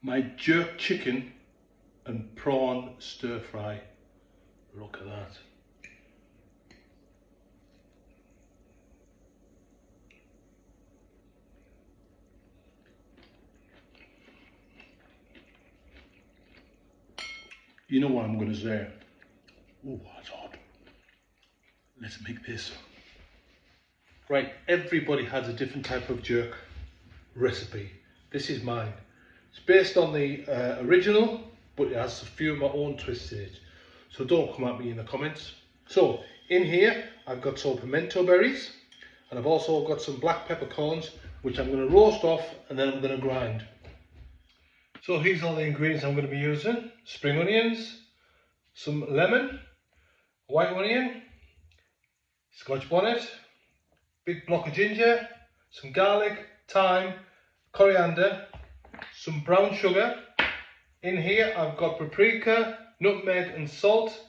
my jerk chicken and prawn stir fry. Look at that. You know what I'm going to say? Oh, that's hot. Let's make this. Right, everybody has a different type of jerk recipe. This is mine. It's based on the original, but it has a few of my own twists in it. So don't come at me in the comments. So in here, I've got some pimento berries, and I've also got some black peppercorns, which I'm going to roast off and then I'm going to grind. So here's all the ingredients I'm going to be using. Spring onions, some lemon, white onion, Scotch bonnet, big block of ginger, some garlic, thyme, coriander, some brown sugar. In here I've got paprika, nutmeg and salt,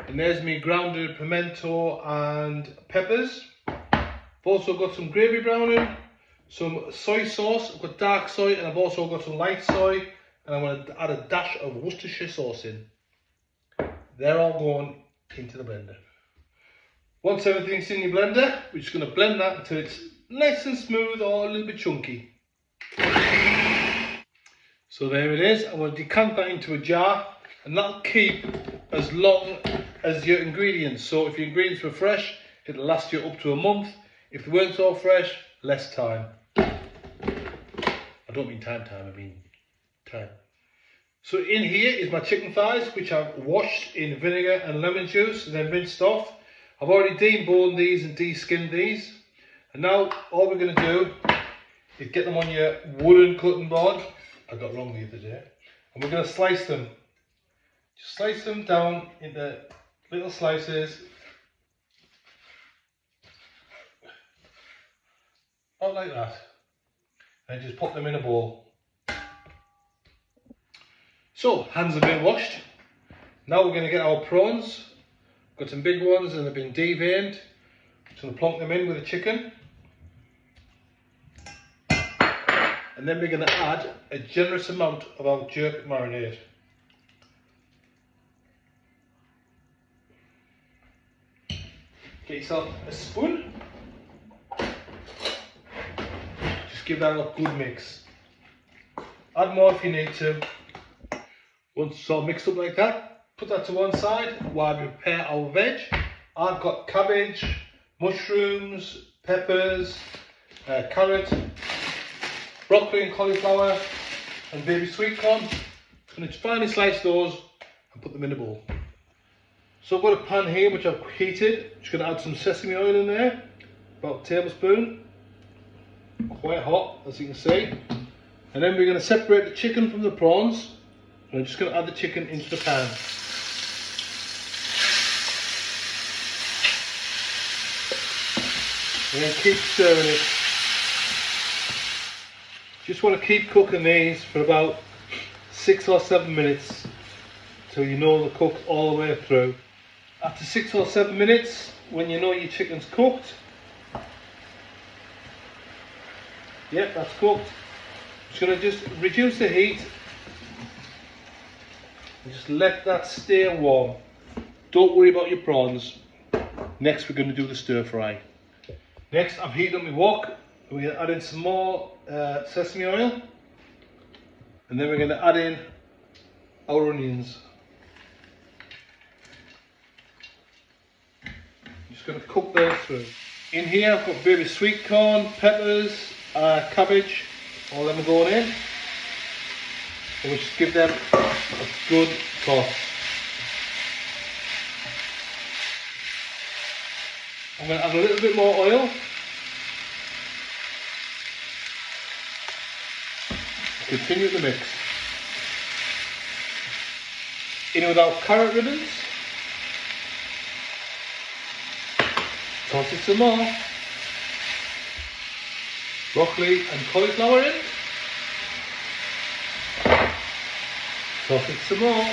and there's me grounded pimento and peppers. I've also got some gravy browning, some soy sauce. I've got dark soy, and I've also got some light soy, and I'm going to add a dash of Worcestershire sauce in. They're all going into the blender. Once everything's in your blender, we're just going to blend that until it's nice and smooth or a little bit chunky. So there it is. I'm going to decant that into a jar, and that'll keep as long as your ingredients. So if your ingredients were fresh, it'll last you up to a month. If they weren't so fresh, less time. I don't mean time, I mean time. So in here is my chicken thighs, which I've washed in vinegar and lemon juice and then rinsed off. I've already deboned these and de-skinned these. And now all we're going to do is get them on your wooden cutting board. I got wrong the other day. And we're going to slice them. Just slice them down into little slices. Not like that. And just put them in a bowl. So, hands have been washed. Now we're going to get our prawns. Got some big ones and they've been deveined. So we'll plonk them in with the chicken. And then we're going to add a generous amount of our jerk marinade. Get yourself a spoon. Just give that a good mix. Add more if you need to. Once it's all mixed up like that, put that to one side while we prepare our veg. I've got cabbage, mushrooms, peppers, carrot, broccoli and cauliflower, and baby sweet corn. I'm going to finely slice those and put them in a bowl. So I've got a pan here which I've heated. Just going to add some sesame oil in there, about a tablespoon. Quite hot, as you can see. And then we're going to separate the chicken from the prawns. And I'm just going to add the chicken into the pan. And then keep stirring it. Just want to keep cooking these for about 6 or 7 minutes till you know they're cooked all the way through. After 6 or 7 minutes, when you know your chicken's cooked, yep, that's cooked. Just going to just reduce the heat and just let that stay warm. Don't worry about your prawns. Next we're going to do the stir fry. Next I've heated up my wok. We're going to add in some more sesame oil, and then we're going to add in our onions. Just going to cook those through. In here I've got baby sweet corn, peppers, cabbage, all them are going in. And we just give them a good toss. I'm going to add a little bit more oil. Continue the mix. In with our carrot ribbons. Toss it some more. Broccoli and cauliflower in. Toss it some more.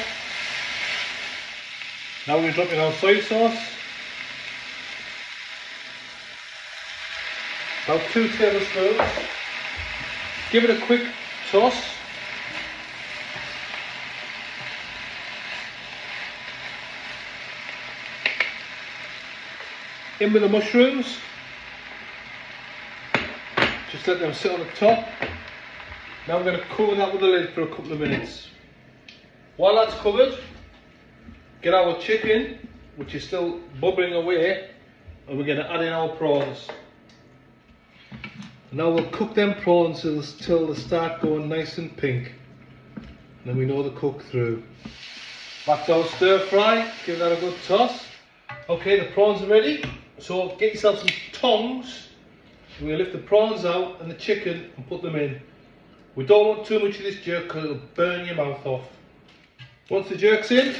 Now we're going to drop in our soy sauce. About 2 tablespoons. Give it a quick toss. in with the mushrooms. Just let them sit on the top. Now I'm going to cover that with the lid for a couple of minutes. While that's covered, get our chicken, which is still bubbling away, and we're going to add in our prawns. Now we'll cook them prawns till they start going nice and pink. And then we know they're cooked through. Back to our stir fry, give that a good toss. Okay, the prawns are ready, so get yourself some tongs. We're going to lift the prawns out and the chicken and put them in. We don't want too much of this jerk because it'll burn your mouth off. Once the jerk's in,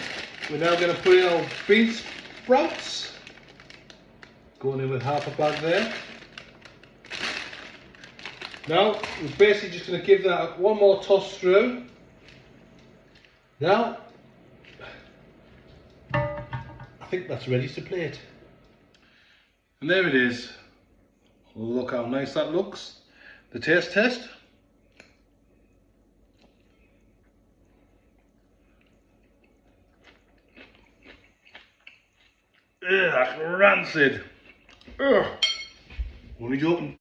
we're now going to put in our bean sprouts. Going in with half a bag there. Now, we're basically just going to give that one more toss through. Now, I think that's ready to plate. And there it is. Look how nice that looks. The taste test. Ugh, that's rancid. Ugh. Only joking.